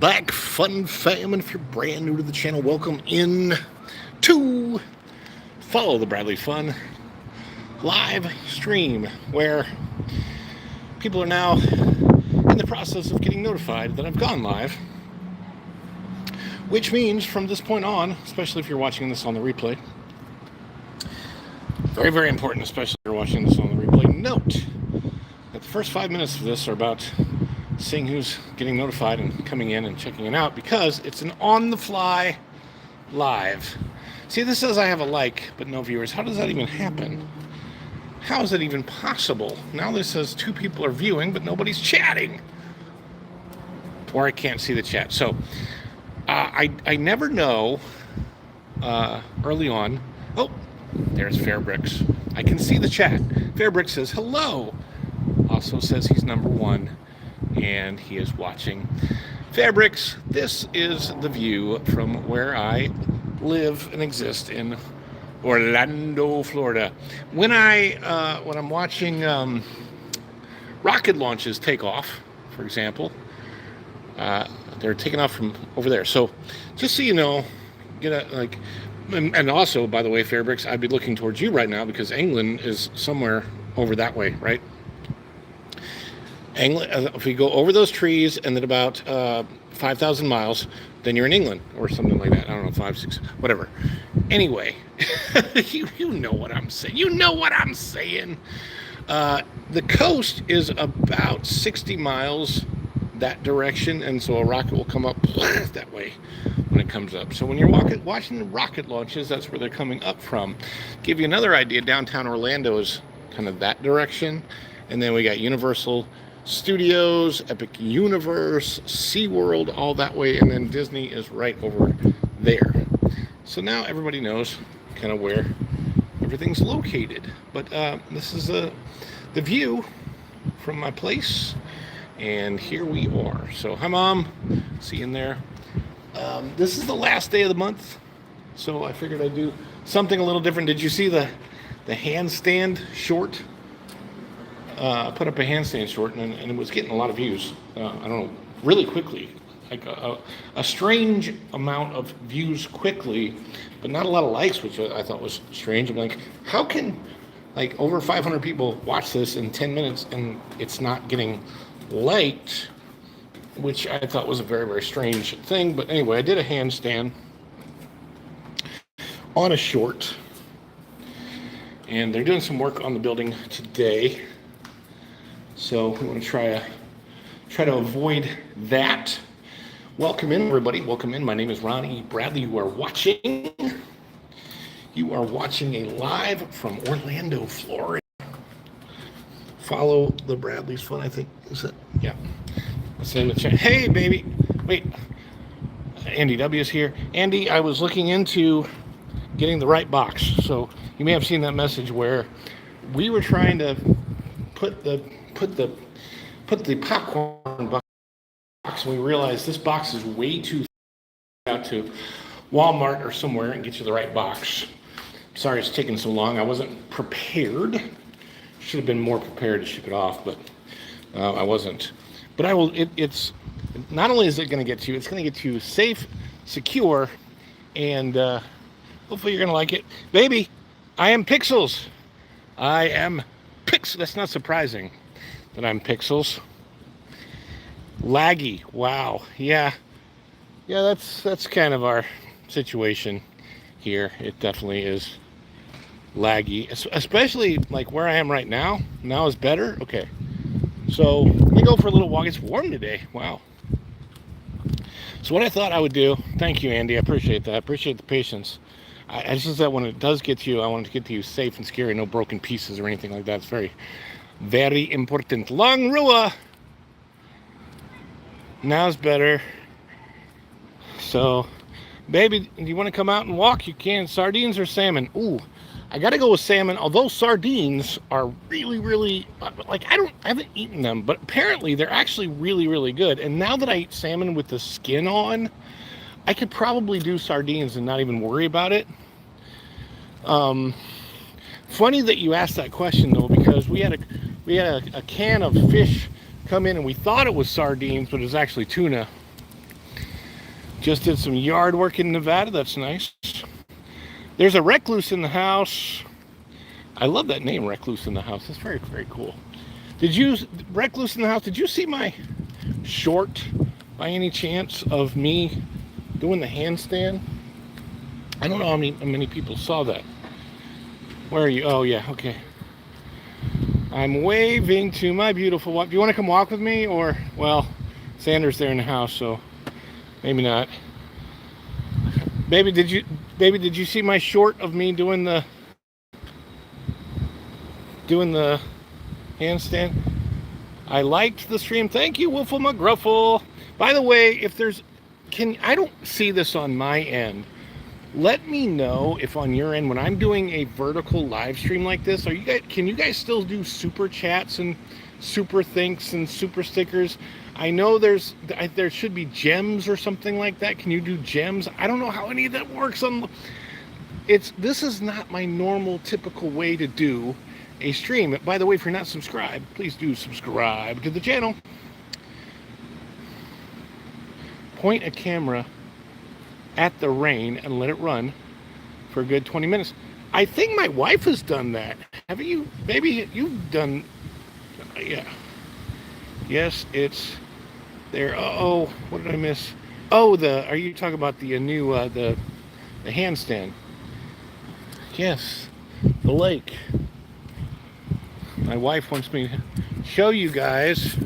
back, fun fam, and if you're brand new to the channel, welcome in to Follow the Bradley Fun live stream, where people are now in the process of getting notified that I've gone live, which means from this point on, especially if you're watching this on the replay, very, very important, especially if you're watching this on the replay, note that the first 5 minutes of this are about seeing who's getting notified and coming in and checking it out, because it's an on-the-fly live. See, this says I have a like, but no viewers. How does that even happen? How is that even possible? Now this says 2 people are viewing, but nobody's chatting. Or I can't see the chat. So, I never know early on. Oh, there's Fairbricks. I can see the chat. Fairbricks says hello. Also says he's number 1. And he is watching. Fairbricks, this is the view from where I live and exist in Orlando, Florida. When I'm watching rocket launches take off, for example, they're taking off from over there. So just so you know, and also, by the way, Fairbricks, I'd be looking towards you right now because England is somewhere over that way, right? England, if you go over those trees and then about 5,000 miles, then you're in England or something like that. I don't know, 5, 6, whatever. Anyway, you know what I'm saying. You know what I'm saying. The coast is about 60 miles that direction, and so a rocket will come up that way when it comes up. So when you're watching the rocket launches, that's where they're coming up from. Give you another idea, downtown Orlando is kind of that direction, and then we got Universal Studios, Epic Universe, SeaWorld, all that way, and then Disney is right over there. So now everybody knows kind of where everything's located. But this is the view from my place, and here we are. So hi, Mom. See you in there. This is the last day of the month, so I figured I'd do something a little different. Did you see the handstand short? Put up a handstand short, and it was getting a lot of views. I don't know, really quickly, like a strange amount of views quickly, but not a lot of likes, which I thought was strange. I'm like, how can like over 500 people watch this in 10 minutes and it's not getting liked? Which I thought was a very, very strange thing. But anyway, I did a handstand on a short, and they're doing some work on the building today. So we want to try to avoid that. Welcome in, everybody. Welcome in. My name is Ronnie Bradley. You are watching a live from Orlando, Florida. Follow the Bradley's Fun, I think. Is it? Yeah. Let's in the chat. Hey, baby. Wait. Andy W is here. Andy, I was looking into getting the right box. So you may have seen that message where we were trying to put the popcorn box, and we realized this box is way too out to Walmart or somewhere and get you the right box. Sorry it's taking so long. I wasn't prepared. Should have been more prepared to ship it off, but I wasn't. But I will. It's not only is it going to get to you, it's going to get you safe, secure, and hopefully you're going to like it, baby. I am Pixels. I am Pixels. That's not surprising that I'm Pixels. Laggy. Wow. Yeah, that's kind of our situation here. It definitely is laggy, especially like where I am right now. Now is better. Okay, so let me go for a little walk. It's warm today. Wow. So what I thought I would do, thank you, Andy, I appreciate that. I appreciate the patience. I just that when it does get to you, I want it to get to you safe and scary, no broken pieces or anything like that. It's very, very important. Long Rua. Now's better. So, baby, do you want to come out and walk? You can. Sardines or salmon? Ooh, I got to go with salmon. Although sardines are really, really, like I haven't eaten them, but apparently they're actually really, really good. And now that I eat salmon with the skin on, I could probably do sardines and not even worry about it. Funny that you asked that question though, because we had a can of fish come in and we thought it was sardines, but it was actually tuna. Just did some yard work in Nevada. That's nice. There's a recluse in the house. I love that name, Recluse in the House. That's very, very cool. Did you, Recluse in the House, did you see my short by any chance of me doing the handstand? I don't know how many people saw that. Where are you? Oh, yeah, okay. I'm waving to my beautiful wife. Do you want to come walk with me? Or, well, Sandra's there in the house, so maybe not. Baby, did you see my short of me doing the handstand? I liked the stream. Thank you, Wolfle McGruffle. By the way, if there's, I don't see this on my end. Let me know if on your end, when I'm doing a vertical live stream like this, can you guys still do super chats and super thanks and super stickers? I know there should be gems or something like that. Can you do gems? I don't know how any of that works on. This is not my normal typical way to do a stream. By the way, if you're not subscribed, please do subscribe to the channel. Point a camera at the rain and let it run for a good 20 minutes. I think my wife has done that. Haven't you? Maybe you've done. Yeah. Yes, it's there. Oh, what did I miss? Oh, are you talking about the new the handstand? Yes, the lake. My wife wants me to show you guys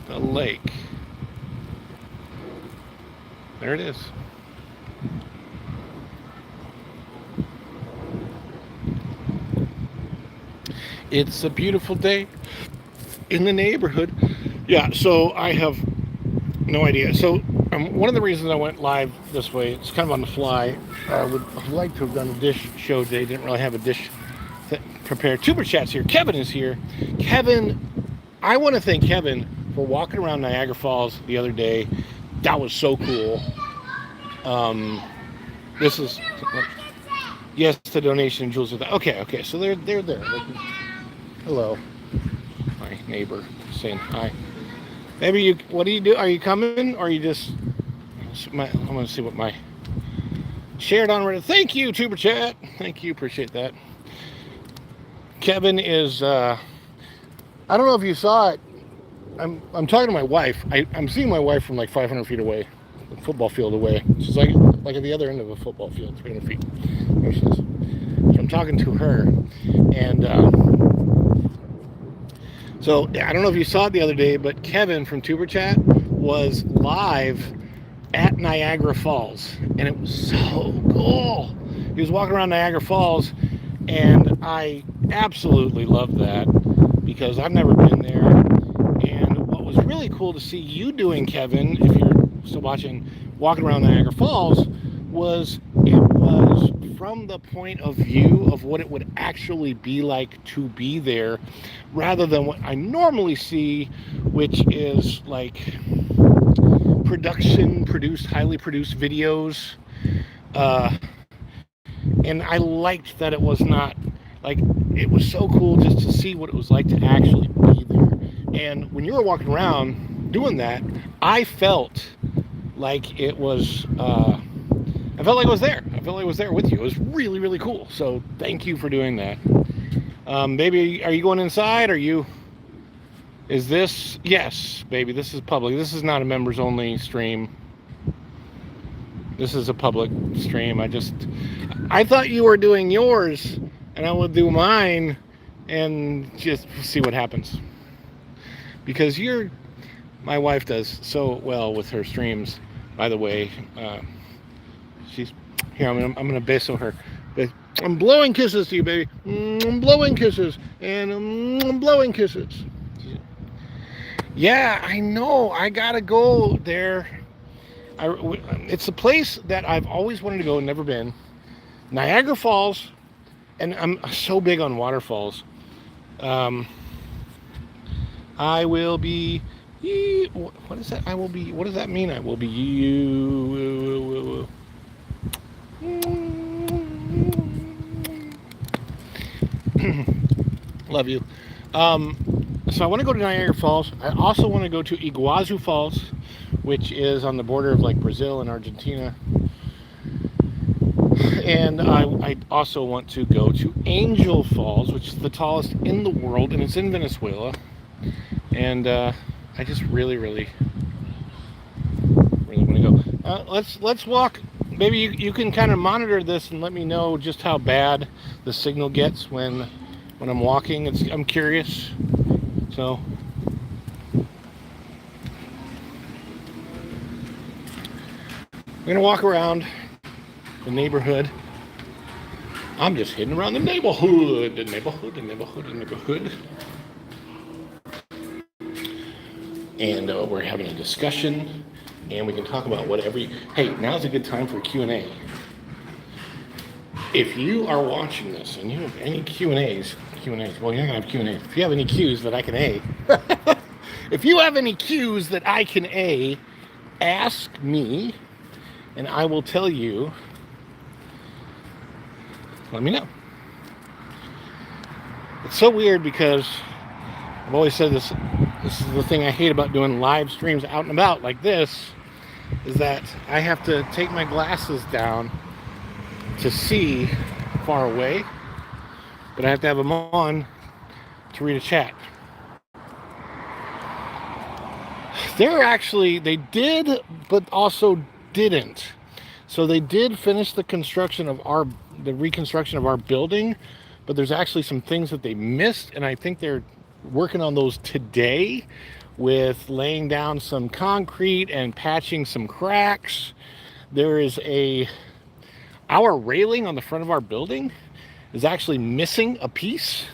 the lake. There it is. It's a beautiful day in the neighborhood. Yeah, so I have no idea. So one of the reasons I went live this way, it's kind of on the fly. I would have liked to have done a dish show today. Didn't really have a dish prepared. Tuber Chat's here. Kevin is here. Kevin, I want to thank Kevin for walking around Niagara Falls the other day. That was so cool. This is, yes, the donation, Jules. Okay. So they're there. Hello, my neighbor saying hi. Maybe what do you do? Are you coming, or are you just? I'm gonna see what my shared on Reddit. Thank you, Tuber Chat. Thank you, appreciate that. Kevin is. I don't know if you saw it. I'm talking to my wife. I'm seeing my wife from like 500 feet away, a football field away. She's like at the other end of a football field, 300 feet. There she is. So I'm talking to her, and so I don't know if you saw it the other day, but Kevin from Tuber Chat was live at Niagara Falls, and it was so cool. He was walking around Niagara Falls, and I absolutely loved that because I've never been there. And what was really cool to see you doing, Kevin, if you're still watching, walking around Niagara Falls, was from the point of view of what it would actually be like to be there, rather than what I normally see, which is like highly produced videos. And I liked that it was not like, it was so cool just to see what it was like to actually be there. And when you were walking around doing that, I felt like it was, I felt like I was there. I felt like I was there with you. It was really, really cool. So thank you for doing that. Baby, are you going inside? Is this, yes, baby, this is public. This is not a members only stream. This is a public stream. I thought you were doing yours and I would do mine and just see what happens. Because my wife does so well with her streams, by the way. She's here. I'm gonna beso her. I'm blowing kisses to you, baby. I'm blowing kisses and I'm blowing kisses. Yeah, I know. I gotta go there. It's a place that I've always wanted to go and never been. Niagara Falls, and I'm so big on waterfalls. I will be. What is that? I will be. What does that mean? I will be you. Love you. So I want to go to Niagara Falls. I also want to go to Iguazu Falls, which is on the border of like Brazil and Argentina. And I also want to go to Angel Falls, which is the tallest in the world, and it's in Venezuela. And I just really want to go. Let's walk. Maybe you can kind of monitor this and let me know just how bad the signal gets when I'm walking. I'm curious. So I'm gonna walk around the neighborhood. I'm just hitting around the neighborhood. And we're having a discussion, and we can talk about whatever. Hey, now's a good time for Q&A. If you are watching this and you have any Q&As, well, you're not gonna have Q&As. If you have any Q's that I can A, if you have any Q's that I can A, ask me, and I will tell you. Let me know. It's so weird because I've always said this. This is the thing I hate about doing live streams out and about like this, is that I have to take my glasses down to see far away, but I have to have them on to read a chat. They did, but also didn't. So they did finish the reconstruction of our building, but there's actually some things that they missed, and I think they're working on those today with laying down some concrete and patching some cracks. There is our railing on the front of our building is actually missing a piece.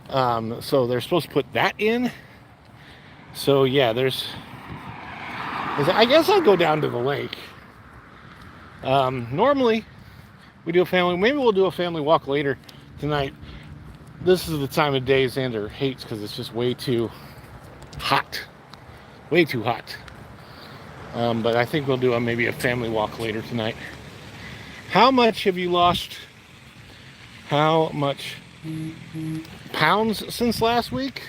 So they're supposed to put that in. So yeah, I guess I'll go down to the lake. Normally we do maybe we'll do a family walk later tonight. This is the time of day Xander hates because it's just way too hot. But I think we'll do maybe a family walk later tonight. How much have you lost? How much pounds since last week?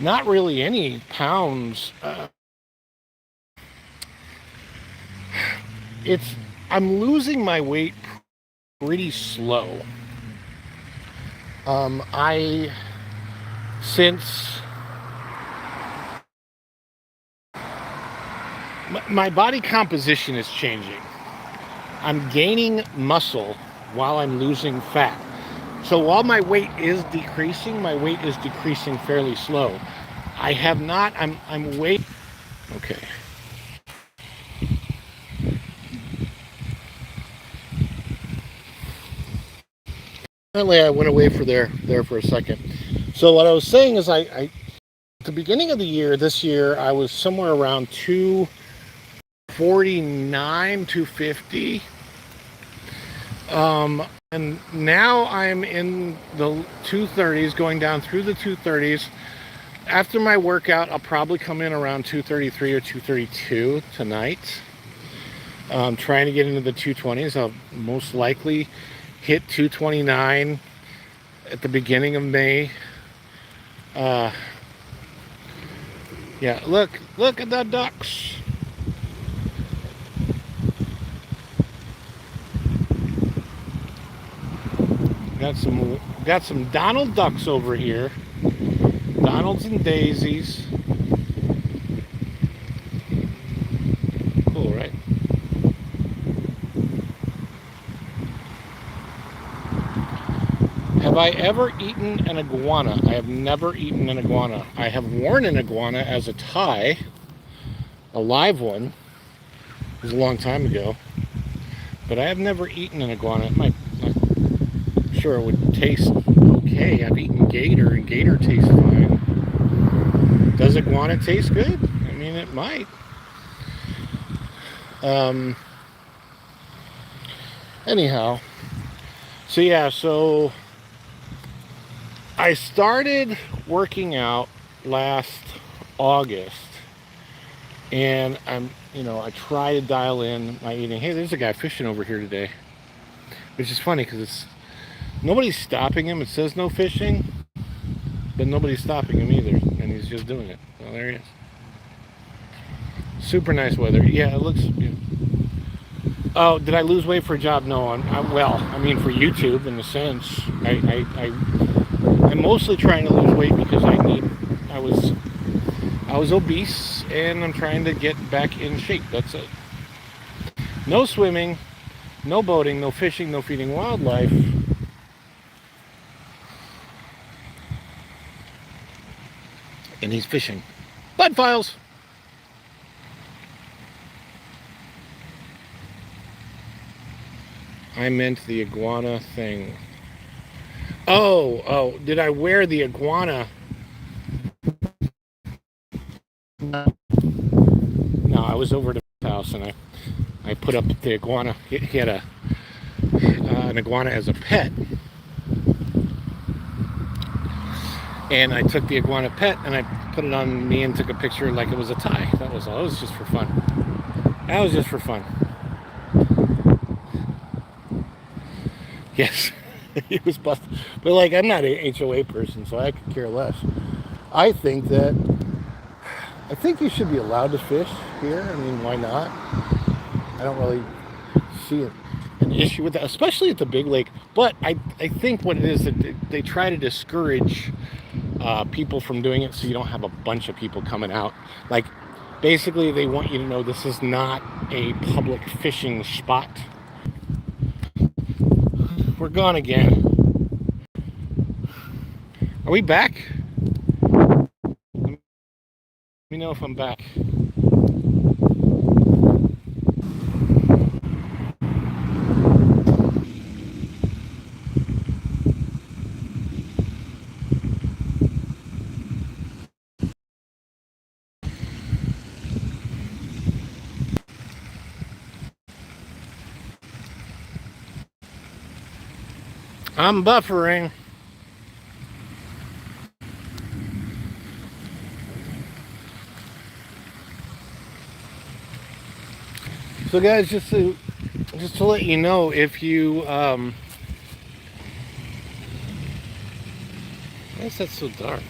Not really any pounds. I'm losing my weight pretty slow. Since my body composition is changing, I'm gaining muscle while I'm losing fat. So while my weight is decreasing fairly slow. I have not, I'm way, okay. Apparently I went away there for a second. So what I was saying is at the beginning of the year, this year, I was somewhere around 249, 250. And now I'm in the 230s, going down through the 230s. After my workout, I'll probably come in around 233 or 232 tonight. Trying to get into the 220s. I'll most likely hit 229 at the beginning of May. Yeah, look at the ducks. Got some Donald ducks over here. Donalds and daisies. Cool, right? Have I ever eaten an iguana? I have never eaten an iguana. I have worn an iguana as a tie, a live one. It was a long time ago. But I have never eaten an iguana. I'm sure it would taste okay. I've eaten gator, and gator tastes fine. Does iguana taste good? I mean, it might. Anyhow. So I started working out last August, and I try to dial in my eating. Hey, there's a guy fishing over here today, which is funny because nobody's stopping him. It says no fishing, but nobody's stopping him either, and he's just doing it. Well, there he is. Super nice weather. Yeah, it looks. Yeah. Oh, did I lose weight for a job? No. Well, I mean, for YouTube, in a sense, I'm mostly trying to lose weight because I was obese, and I'm trying to get back in shape. That's it. No swimming, no boating, no fishing, no feeding wildlife. And he's fishing. Bud files. I meant the iguana thing. Oh, did I wear the iguana? No, I was over to his house and I put up the iguana. He had an iguana as a pet. And I took the iguana pet and I put it on me and took a picture like it was a tie. That was all. It was just for fun. That was just for fun. Yes, it was busted. But like, I'm not an HOA person, so I could care less. I think you should be allowed to fish here. I mean, why not? I don't really see an issue with that, especially at the big lake. But I think what it is that they try to discourage people from doing it so you don't have a bunch of people coming out. Like, basically, they want you to know this is not a public fishing spot. We're gone again. Are we back? Let me know if I'm back. I'm buffering. So guys, just to let you know, if you why is that so dark?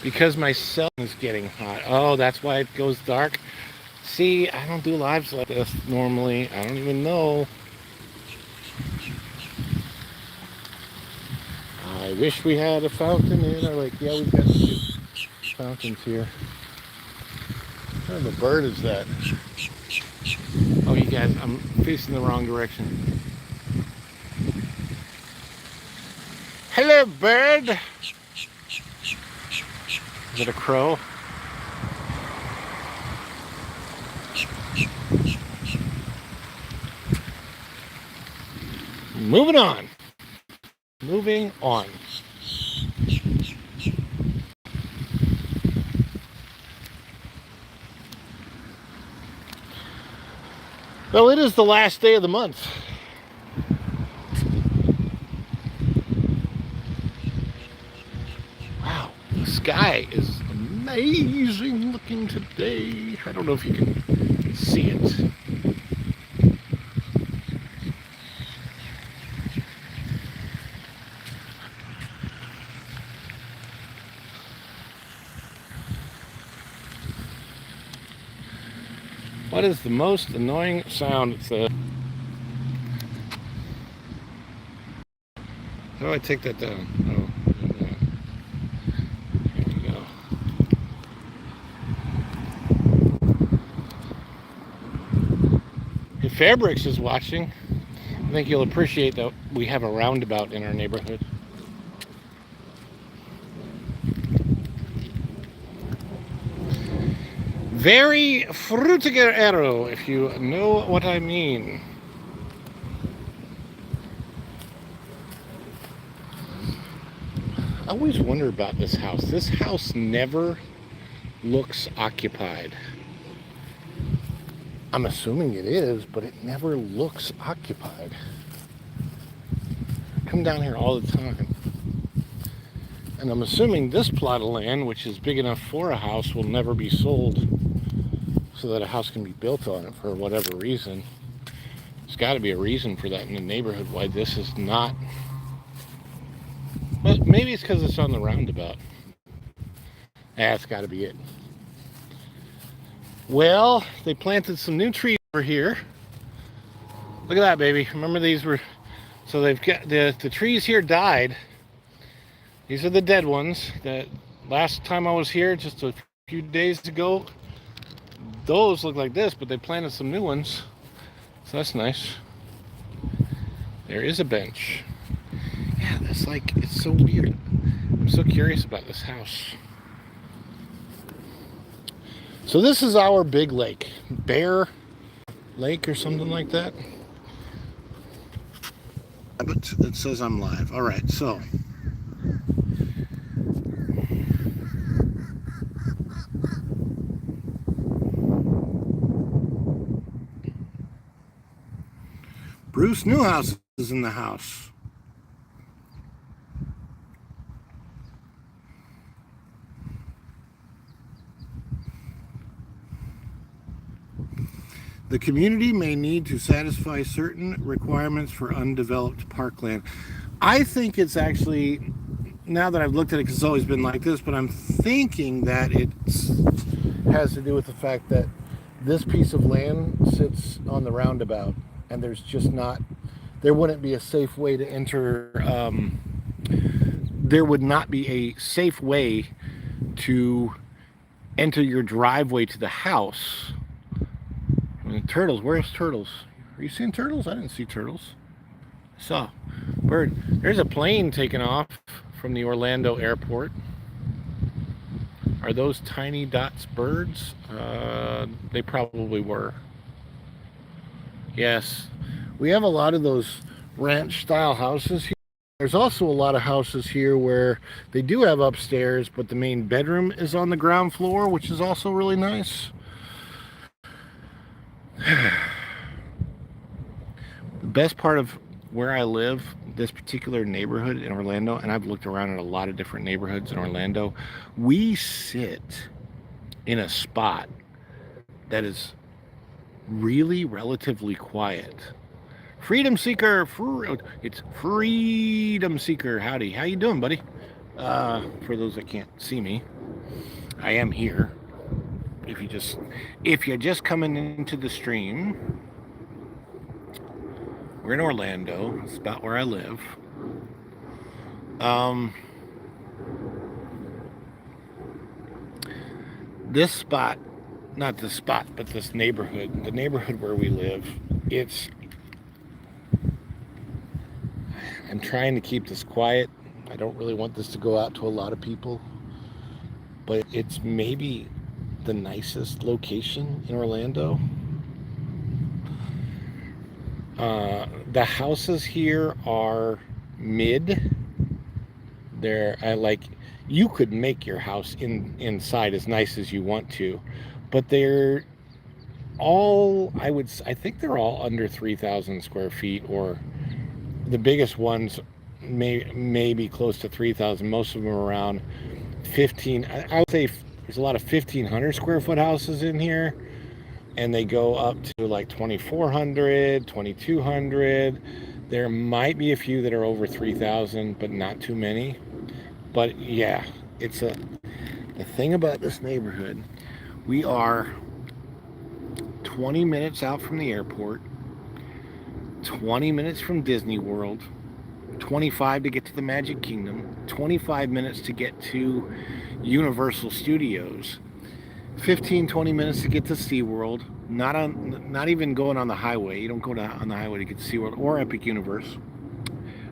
Because my cell is getting hot. Oh, that's why it goes dark. See, I don't do lives like this normally. I don't even know. I wish we had a fountain in our lake. Yeah, we've got two fountains here. What kind of a bird is that? Oh, you guys, I'm facing the wrong direction. Hello, bird. Is it a crow? Moving on. Moving on. Well, it is the last day of the month. Wow, the sky is amazing looking today. I don't know if you can see it. What is the most annoying sound? It's a... How do I take that down? Oh, here we go. If Fairbricks is watching, I think you'll appreciate that we have a roundabout in our neighborhood. Very frutiger arrow, if you know what I mean. I always wonder about this house. This house never looks occupied. I'm assuming it is, but it never looks occupied. I come down here all the time. And I'm assuming this plot of land, which is big enough for a house, will never be sold so that a house can be built on it for whatever reason. There's got to be a reason for that in the neighborhood, why this is not. But maybe it's because it's on the roundabout. That's got to be it. Well, they planted some new trees over here. Look at that, baby. Remember these were... So they've got... The trees here died. These are the dead ones. That last time I was here, just a few days ago, those look like this, but they planted some new ones. So that's nice. There is a bench. Yeah, that's like... It's so weird. I'm so curious about this house. So this is our big lake, Bear Lake or something like that. But it says I'm live. All right, so Bruce Newhouse is in the house. The community may need to satisfy certain requirements for undeveloped parkland. I think it's actually, now that I've looked at it, because it's always been like this, but I'm thinking that it has to do with the fact that this piece of land sits on the roundabout, and there's just not, there wouldn't be a safe way to enter, there would not be a safe way to enter your driveway to the house. And turtles, where's turtles? Are you seeing turtles? I didn't see turtles. I saw bird. There's a plane taking off from the Orlando airport. Are those tiny dots birds? They probably were. Yes. We have a lot of those ranch style houses here. There's also a lot of houses here where they do have upstairs, but the main bedroom is on the ground floor, which is also really nice. The best part of where I live, this particular neighborhood in Orlando, and I've looked around at a lot of different neighborhoods in Orlando, we sit in a spot that is really relatively quiet. Freedom Seeker, it's Freedom Seeker. Howdy, how you doing, buddy? For those that can't see me, I am here. If you're just coming into the stream, we're in Orlando. It's about where I live. This spot, not this spot, but this neighborhood, the neighborhood where we live, I'm trying to keep this quiet. I don't really want this to go out to a lot of people, but it's maybe the nicest location in Orlando. The houses here are mid. You could make your house inside as nice as you want to, but they're all, I think they're all under 3,000 square feet, or the biggest ones may be close to 3,000. Most of them are around 15. I would say there's a lot of 1,500 square foot houses in here, and they go up to like 2,400, 2,200. There might be a few that are over 3,000, but not too many. But yeah, the thing about this neighborhood, we are 20 minutes out from the airport, 20 minutes from Disney World, 25 to get to the Magic Kingdom, 25 minutes to get to Universal Studios, 15-20 minutes to get to SeaWorld, not even going on the highway. You don't go on the highway to get to SeaWorld or Epic Universe.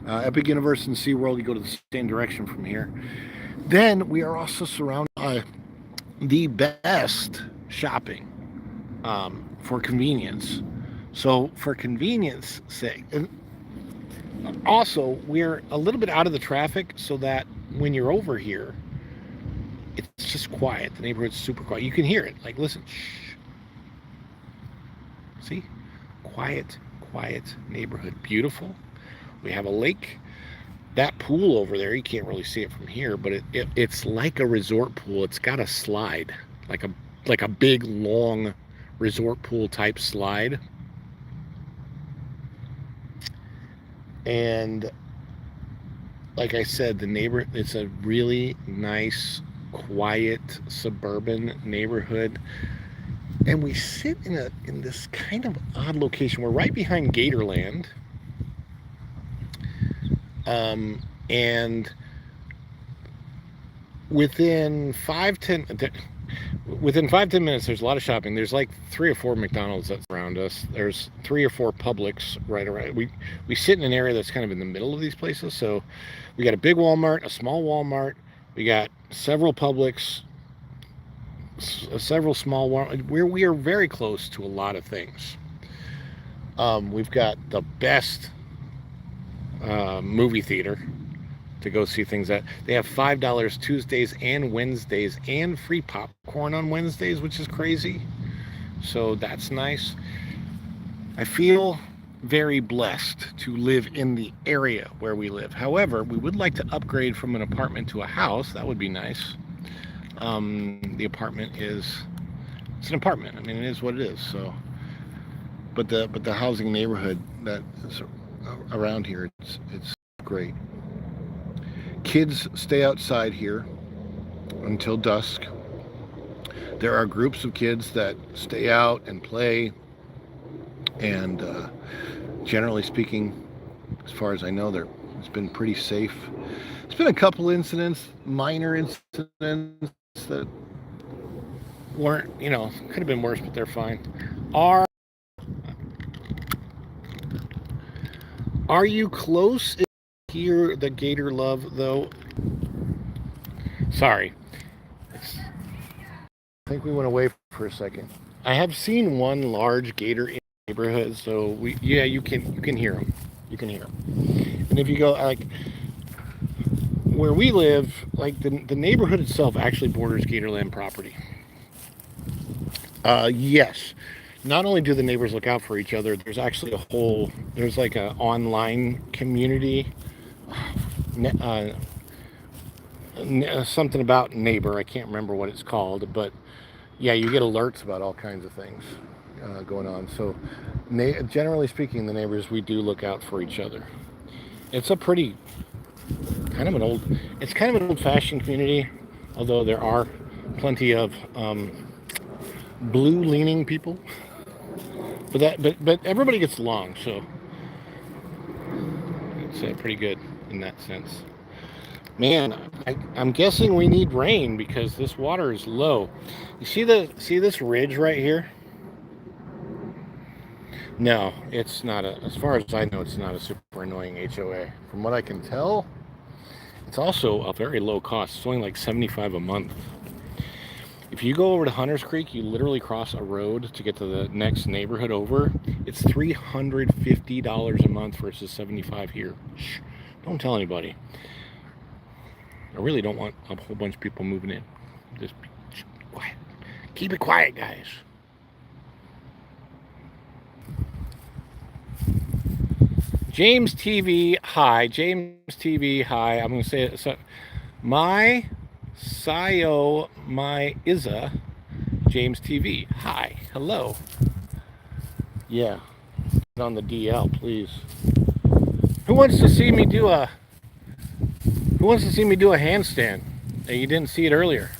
Epic Universe and SeaWorld, you go to the same direction from here. Then we are also surrounded by the best shopping for convenience. So for convenience sake, and also we're a little bit out of the traffic, so that when you're over here, it's just quiet. The neighborhood's super quiet. You can hear it. Like, listen. Shh. See? Quiet, quiet neighborhood. Beautiful. We have a lake. That pool over there, you can't really see it from here, but it's like a resort pool. It's got a slide, like a big long resort pool type slide. And like I said, it's a really nice, quiet suburban neighborhood. And we sit in this kind of odd location. We're right behind Gatorland. And within 5-10 minutes, there's a lot of shopping. There's like 3 or 4 McDonald's that's around us. There's 3 or 4 Publix right around. We sit in an area that's kind of in the middle of these places. So we got a big Walmart, a small Walmart. We got several Publix, several small Walmart. We are very close to a lot of things. We've got the best movie theater to go see things at. They have $5 Tuesdays and Wednesdays and free popcorn on Wednesdays, which is crazy. So that's nice. I feel very blessed to live in the area where we live. However, we would like to upgrade from an apartment to a house. That would be nice. The apartment it's an apartment. I mean, it is what it is. So, but the housing neighborhood that is around here, it's great. Kids stay outside here until dusk. There are groups of kids that stay out and play, and generally speaking, as far as I know, it's been pretty safe. There's been a couple incidents, minor incidents that weren't, could have been worse, but they're fine. Are you close to hear the gator love, though? Sorry. I think we went away for a second. I have seen one large gator in the neighborhood, so you can hear them. You can hear them. And if you go, like, where we live, like, the neighborhood itself actually borders Gatorland property. Yes. Not only do the neighbors look out for each other, there's actually there's like an online community, something about neighbor. I can't remember what it's called, but yeah, you get alerts about all kinds of things going on. So generally speaking, the neighbors, we do look out for each other. It's kind of an old-fashioned community, although there are plenty of blue-leaning people. But everybody gets along, so it's pretty good in that sense. Man, I'm guessing we need rain because this water is low. You see this ridge right here? No, it's not as far as I know, it's not a super annoying HOA. From what I can tell, it's also a very low cost. It's only like $75 a month. If you go over to Hunters Creek, you literally cross a road to get to the next neighborhood over. It's $350 a month versus $75 here. Shh, don't tell anybody. I really don't want a whole bunch of people moving in. Just be quiet. Keep it quiet, guys. James TV, hi. James TV, hi. I'm going to say it. So, my Isa, James TV. Hi, hello. Yeah, get on the DL, please. Who wants to see me do a handstand? You didn't see it earlier.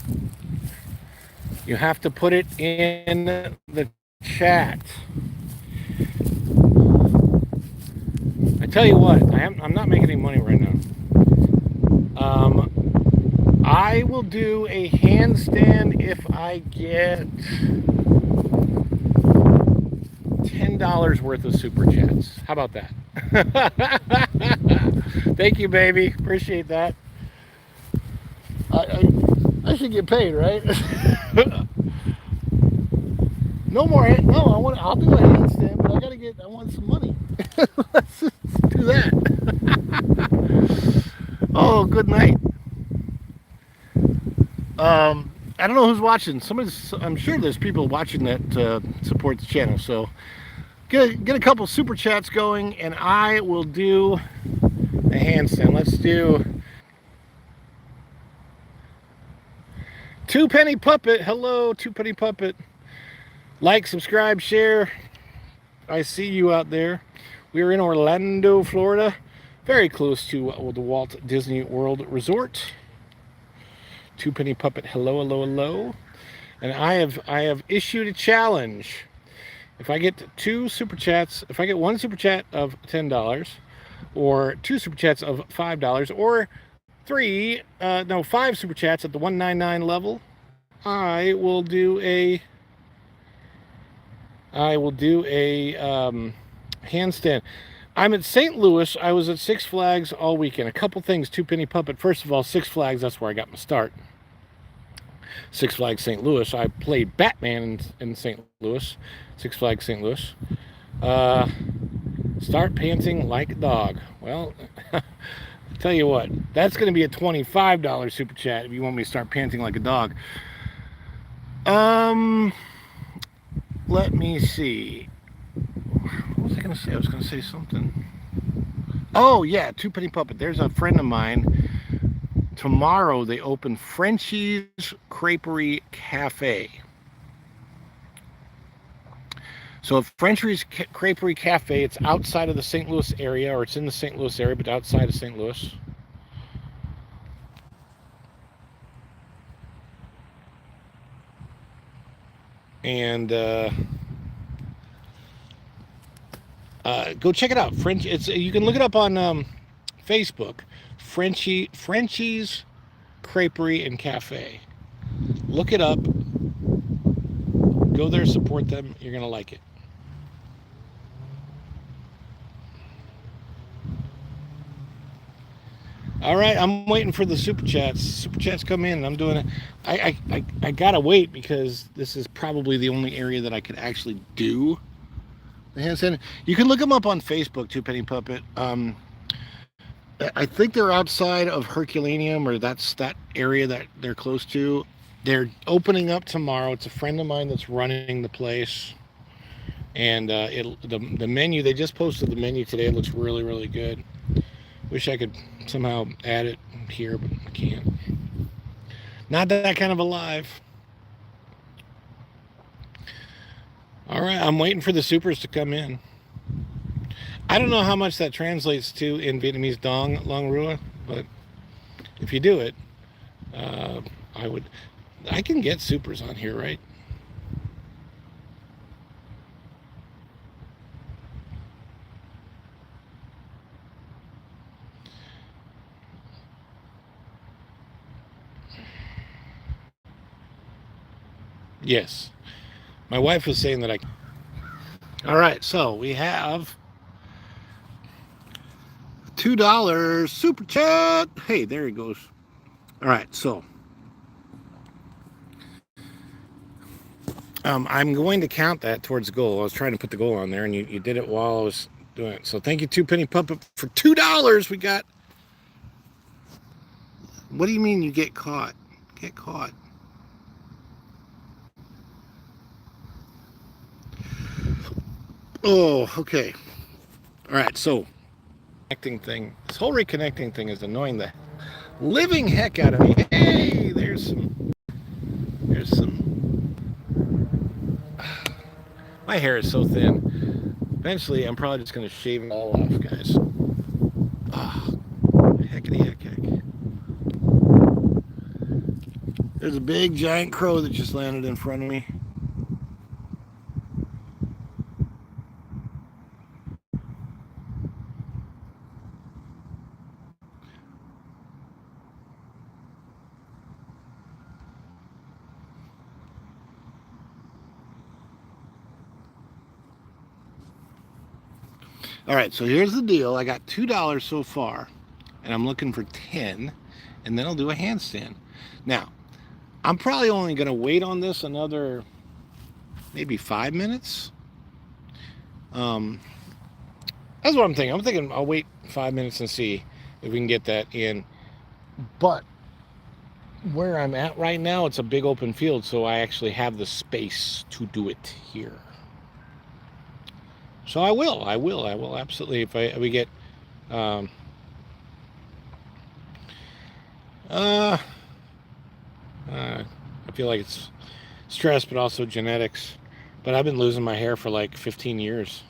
You have to put it in the chat. I tell you what, I'm not making any money right now. I will do a handstand if I get $10 worth of super chats. How about that? Thank you, baby. Appreciate that. I should get paid, right? I'll do a handstand, but I want some money. Let's do that. Oh, good night. I don't know who's watching. I'm sure there's people watching that support the channel. So get a couple super chats going, and I will do a handstand. Let's do Two Penny Puppet. Hello, Two Penny Puppet. Like, subscribe, share. I see you out there. We are in Orlando, Florida, very close to the Walt Disney World Resort. Two Penny Puppet. Hello, hello, hello. And I have issued a challenge. If I get two super chats, if I get one super chat of $10, or two super chats of $5, or five super chats at the 199 level, I will do a handstand. I'm at St. Louis. I was at Six Flags all weekend. A couple things. Two Penny Puppet. First of all, Six Flags. That's where I got my start. Six Flags St. Louis. I played Batman in St. Louis. Six Flags St. Louis. Start panting like a dog. Well, I'll tell you what. That's going to be a $25 super chat if you want me to start panting like a dog. Let me see. What was I going to say? I was going to say something. Oh, yeah, Two Penny Puppet. There's a friend of mine. Tomorrow they open Frenchie's Creperie Cafe. So Frenchie's Creperie Cafe, it's outside of the St. Louis area, or it's in the St. Louis area, but outside of St. Louis. And go check it out. You can look it up on Facebook. Frenchie's Creperie and Cafe. Look it up. Go there, support them. You're gonna like it. All right, I'm waiting for the super chats. Super chats come in. I'm doing it. I gotta wait because this is probably the only area that I could actually do the handstand. You can look them up on Facebook, Two Penny Puppet. I think they're outside of Herculaneum, or that's that area that they're close to. They're opening up tomorrow. It's a friend of mine that's running the place, and the menu. They just posted the menu today. It looks really, really good. Wish I could somehow add it here, but I can't. Not that kind of alive. All right, I'm waiting for the supers to come in. I don't know how much that translates to in Vietnamese dong long rua, but if you do it, I can get supers on here, right? Yes. My wife was saying that I... All right, so we have $2 super chat. Hey, there he goes. All right, so I'm going to count that towards the goal. I was trying to put the goal on there, and you did it while I was doing it. So thank you, Two Penny Puppet, for $2. We got... What do you mean you get caught? Get caught. Oh, okay. All right, so connecting thing. This whole reconnecting thing is annoying the living heck out of me. Hey, there's some. My hair is so thin. Eventually, I'm probably just going to shave it all off, guys. Oh, heckity heck heck. There's a big giant crow that just landed in front of me. All right, so here's the deal. I got $2 so far, and I'm looking for 10, and then I'll do a handstand. Now, I'm probably only going to wait on this another maybe 5 minutes. That's what I'm thinking. I'm thinking I'll wait 5 minutes and see if we can get that in. But where I'm at right now, it's a big open field, so I actually have the space to do it here. So I will absolutely. If we get, um, uh, I feel like it's stress, but also genetics. But I've been losing my hair for like 15 years.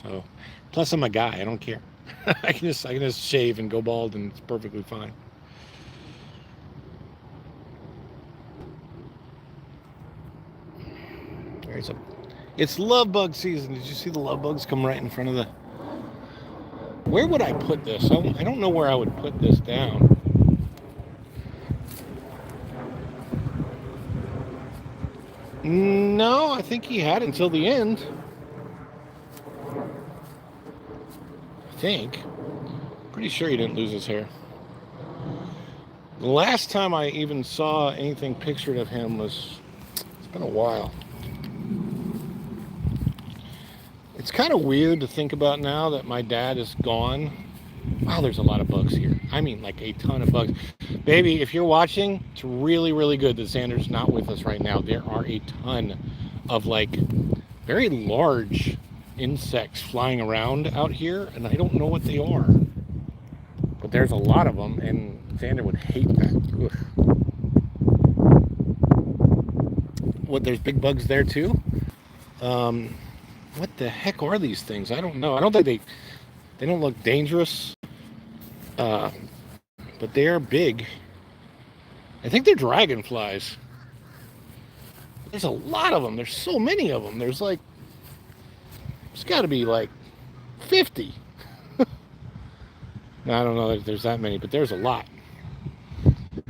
So, plus I'm a guy. I don't care. I can just shave and go bald, and it's perfectly fine. There's a. It's love bug season. Did you see the love bugs come right in front of the? Where would I put this? I don't know where I would put this down. No, I think he had it until the end. I think. Pretty sure he didn't lose his hair. The last time I even saw anything pictured of him was. It's been a while. It's kind of weird to think about now that my dad is gone. Wow, there's a lot of bugs here. I mean, like a ton of bugs. Baby, if you're watching, it's really, really good that Xander's not with us right now. There are a ton of like very large insects flying around out here, and I don't know what they are. But there's a lot of them, and Xander would hate that. Ugh. What, there's big bugs there too? What the heck are these things? I don't know. I don't think they don't look dangerous. Uh, but they are big. I think they're dragonflies. There's a lot of them. There's so many of them. There's got to be like 50. I don't know if there's that many, but there's a lot.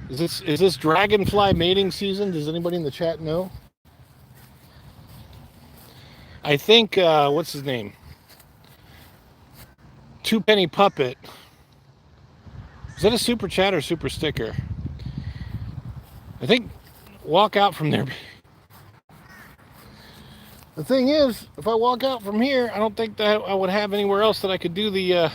Is this dragonfly mating season? Does anybody in the chat know? I think what's his name? Two Penny Puppet. Is that a super chat or super sticker? I think walk out from there. The thing is, if I walk out from here, I don't think that I would have anywhere else that I could do the.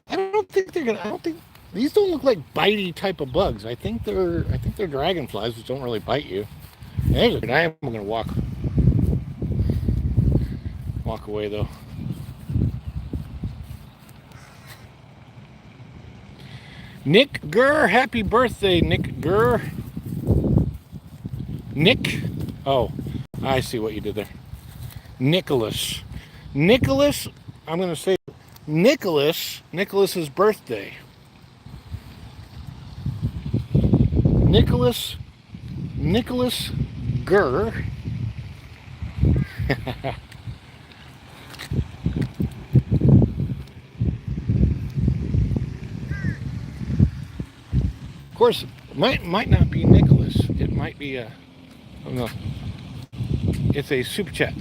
I don't think these don't look like bitey type of bugs. I think they're dragonflies, which don't really bite you. There's a guy. I'm gonna walk away though. Nick Gurr, happy birthday, Nick Gurr. Nick, oh, I see what you did there. Nicholas, I'm gonna say Nicholas's birthday. Nicholas Gurr. Of course, it might not be Nicholas. It might be I don't know. It's a super chat.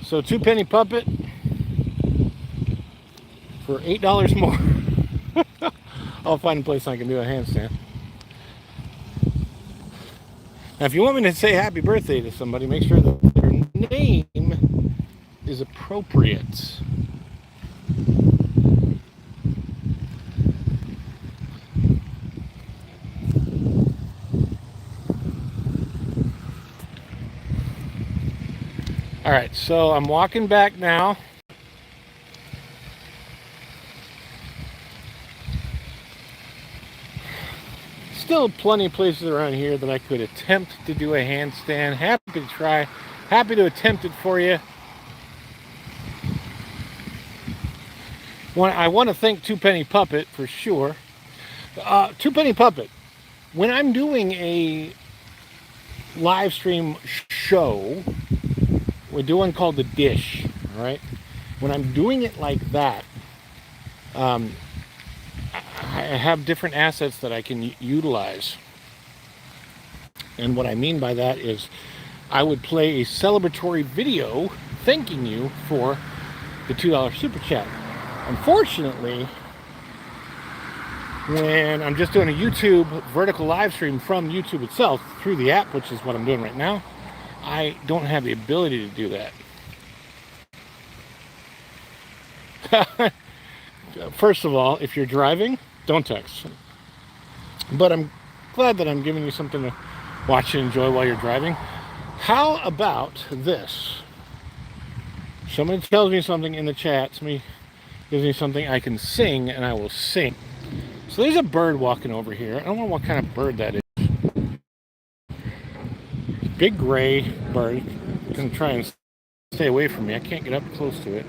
So Two Penny Puppet for $8 more. I'll find a place I can do a handstand. Now, if you want me to say happy birthday to somebody, make sure that their name is appropriate. All right, so I'm walking back now. Still plenty of places around here that I could attempt to do a handstand. Happy to try. Happy to attempt it for you. I want to thank Two Penny Puppet for sure. Two Penny Puppet, when I'm doing a live stream show, we do one called The Dish, all right? When I'm doing it like that, I have different assets that I can utilize. And what I mean by that is I would play a celebratory video thanking you for the $2 super chat. Unfortunately, when I'm just doing a YouTube vertical live stream from YouTube itself through the app, which is what I'm doing right now, I don't have the ability to do that. First of all, if you're driving, don't text. But I'm glad that I'm giving you something to watch and enjoy while you're driving. How about this? Somebody tells me something in the chat. Somebody gives me something I can sing, and I will sing. So there's a bird walking over here. I don't know what kind of bird that is. Big gray bird. I'm going to try and stay away from me. I can't get up close to it.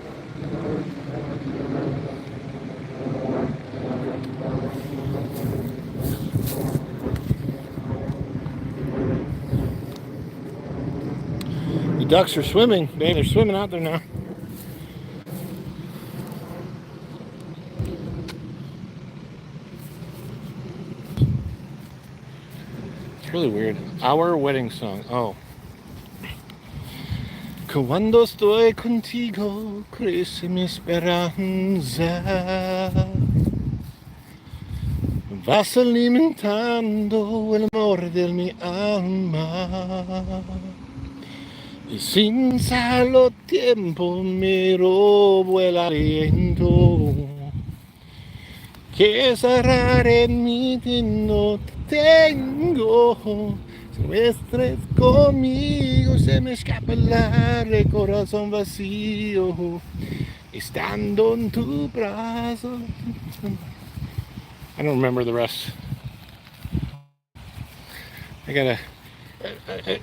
The ducks are swimming. They're swimming out there now. It's really weird. Our wedding song. Oh. Cuando estoy contigo, crece mi esperanza. Vas alimentando el amor de mi alma. Y sin solo tiempo me robo el aliento. Que cerrar en mí no te tengo. Si no estés conmigo se me escapa el corazón vacío. Estando en tu brazo. I don't remember the rest.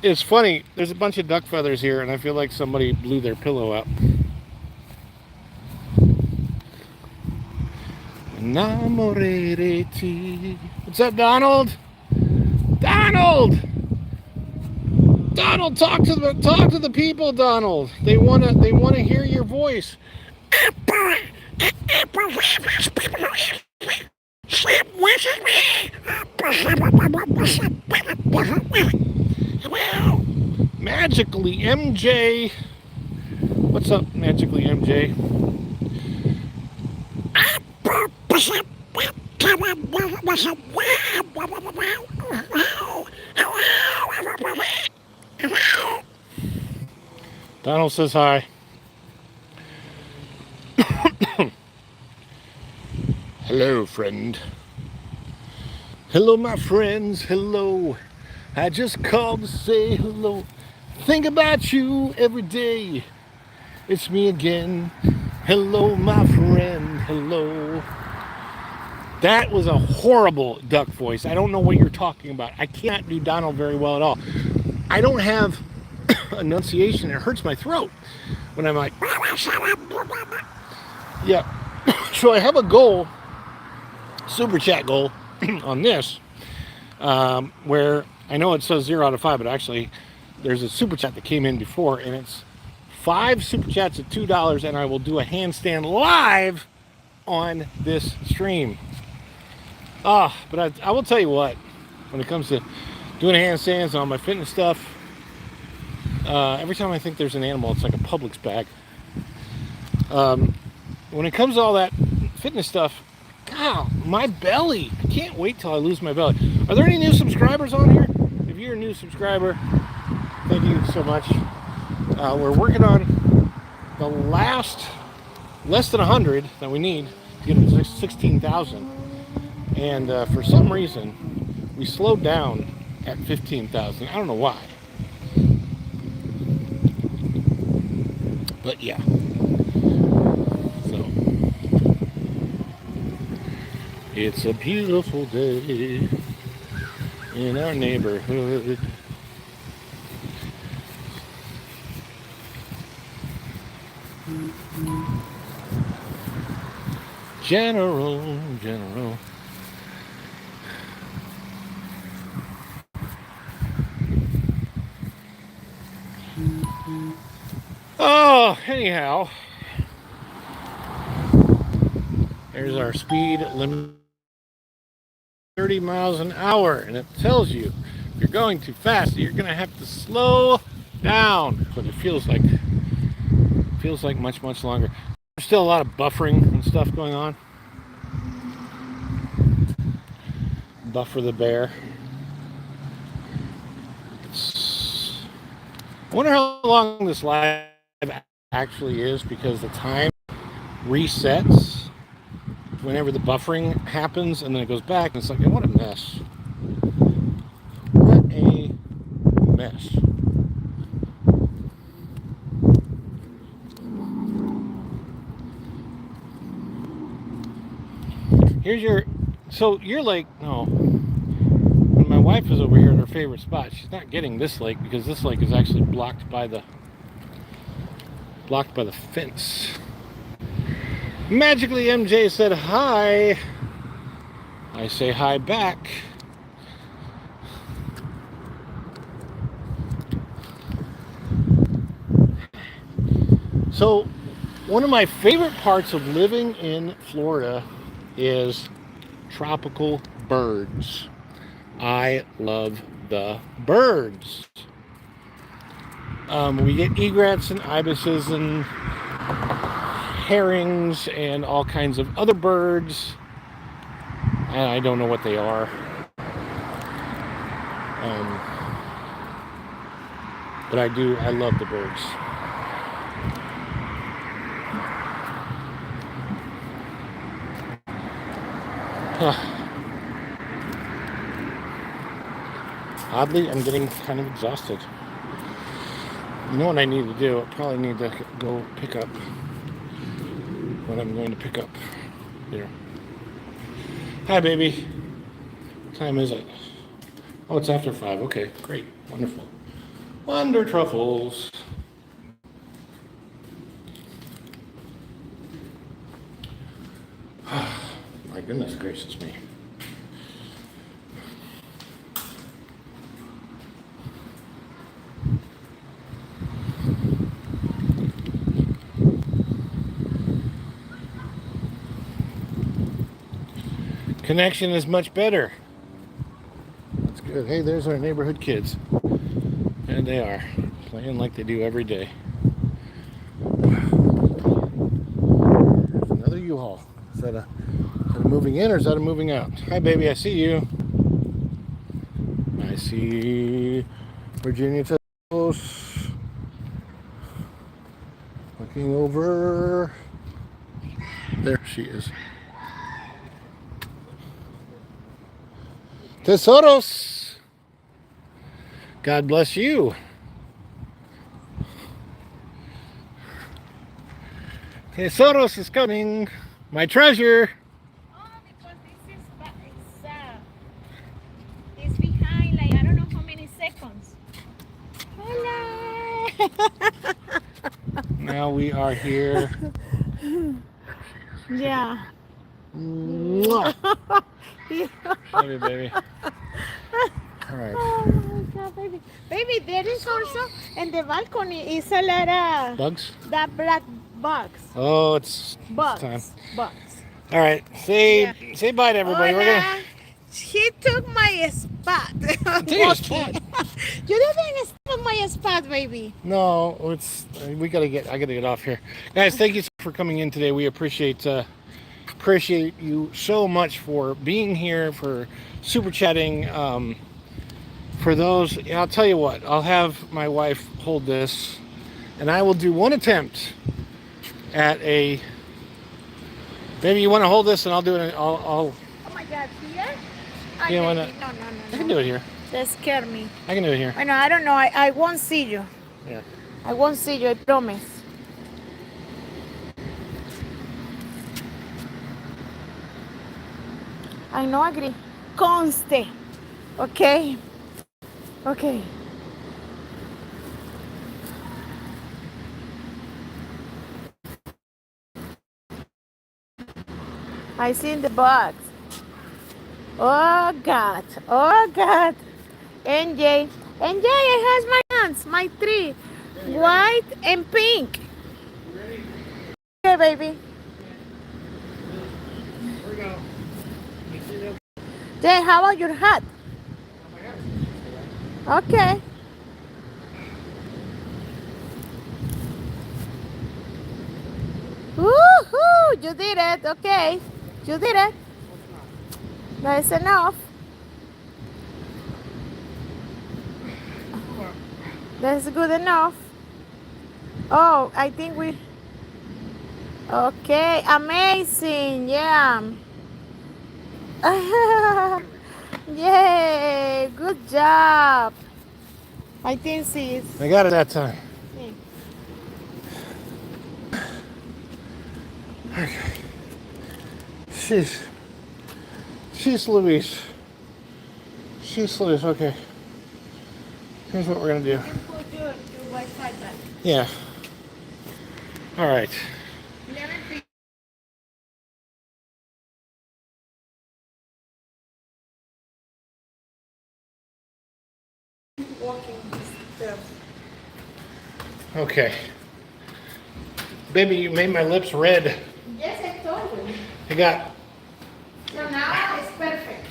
It's funny, there's a bunch of duck feathers here and I feel like somebody blew their pillow up. Enamoré de ti. What's up, Donald? Donald! Donald, talk to the people, Donald. They wanna hear your voice. Magically MJ. What's up, Magically MJ? Donald says hi. Hello, friend. Hello, my friends. Hello. I just called to say hello. Think about you every day. It's me again. Hello, my friend. Hello. That was a horrible duck voice. I don't know what you're talking about. I can't do Donald very well at all. I don't have enunciation. It hurts my throat when I'm like, yeah. So I have a goal, super chat goal on this, where I know it says 0 out of 5, but actually there's a super chat that came in before, and it's 5 super chats at $2, and I will do a handstand live on this stream. But I will tell you what, when it comes to doing handstands on my fitness stuff, every time I think there's an animal, it's like a Publix bag. When it comes to all that fitness stuff, God, my belly. I can't wait till I lose my belly. Are there any new subscribers on here? If you're a new subscriber, thank you so much. We're working on the less than 100 that we need to get to 16,000. And for some reason, we slowed down at 15,000. I don't know why. But yeah. So, it's a beautiful day in our neighborhood. General. Oh, anyhow, there's our speed limit, 30 miles an hour, and it tells you if you're going too fast, you're going to have to slow down. But it feels like much longer. There's still a lot of buffering and stuff going on. Buffer the bear. I wonder how long this live actually is, because the time resets whenever the buffering happens, and then it goes back, and it's like, what a mess. What a mess. Here's your. So you're like, no. When my wife is over here at her favorite spot, she's not getting this lake because this lake is actually blocked by the fence. Magically, MJ said hi. I say hi back. So, one of my favorite parts of living in Florida is tropical birds. I love the birds. We get egrets and ibises and herrings and all kinds of other birds. And I don't know what they are. But I love the birds. Oddly, I'm getting kind of exhausted. You know what I need to do? I probably need to go pick up what I'm going to pick up here. Hi, baby. What time is it? Oh, it's after 5. Okay, great. Wonderful. Wonder truffles. My goodness gracious me. Connection is much better. That's good. Hey, there's our neighborhood kids. And they are playing like they do every day. There's another U-Haul. Is that a moving in or is that a moving out? Hi, baby. I see you. I see Virginia Toast looking over. There she is. Tesoros. God bless you. Tesoros is coming. My treasure. Oh, because it's behind, like, I don't know how many seconds. Hello. Now we are here. Yeah. Mwah. Love you, baby. All right. Oh my God, baby. Baby, there is also in the balcony is a lot of Bugs? that black bugs. Oh, it's Bugs. time. Bugs. All right. Say bye to everybody. Hola. We're gonna. He took my spot. Take your spot. You didn't steal my spot, baby. No, I gotta get off here, guys. Thank you for coming in today. We appreciate you so much for being here, for super chatting. For those, I'll tell you what. I'll have my wife hold this, and I will do one attempt at a. Maybe you want to hold this, and I'll do it. I'll. Oh my God, here? Yeah, why No. not? I can do it here. That scared me. I can do it here. I know, I don't know. I won't see you. Yeah. I won't see you, I promise. I no agree. Conste. Okay. Okay. I see in the box. Oh God. Oh God. NJ. NJ, I has my hands, my three. White and pink. Ready? Okay, baby. Here we go. Jay, how about your hat? Okay. Woohoo! You did it. Okay. You did it. That's enough. That's good enough. Oh, I think we... Okay, amazing. Yeah. Yay, good job. I think she's... I got it that time. Sí. Okay. Jeez. She's Louise. She's Louise. Okay. Here's what we're gonna do. Yeah. All right. Okay. Baby, you made my lips red. Yes, I told you. I got. So now it's perfect.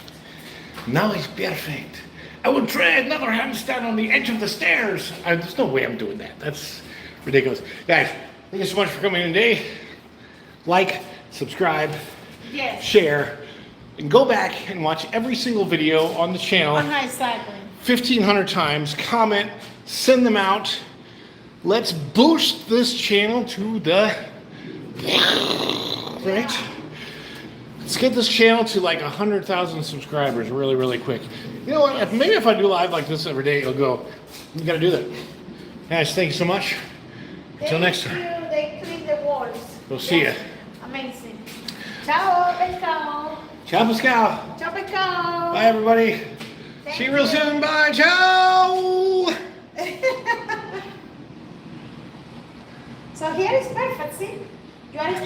Now it's perfect. I will try another handstand on the edge of the stairs. There's no way I'm doing that. That's ridiculous. Guys, thank you so much for coming in today. Like, subscribe, Yes. share, and go back and watch every single video on the channel On my cycling. 1,500 times. Comment, send them out. Let's boost this channel to the... Right? Let's get this channel to like 100,000 subscribers really, really quick. You know what? Maybe if I do live like this every day, it'll go. You gotta do that. Guys, thank you so much. Until next time. They clean the walls. We'll see ya. Amazing. Ciao, pescado. Ciao, Pascal. Ciao, pescado. Bye, everybody. See you real soon. Bye. Ciao. So here is perfect, see? You are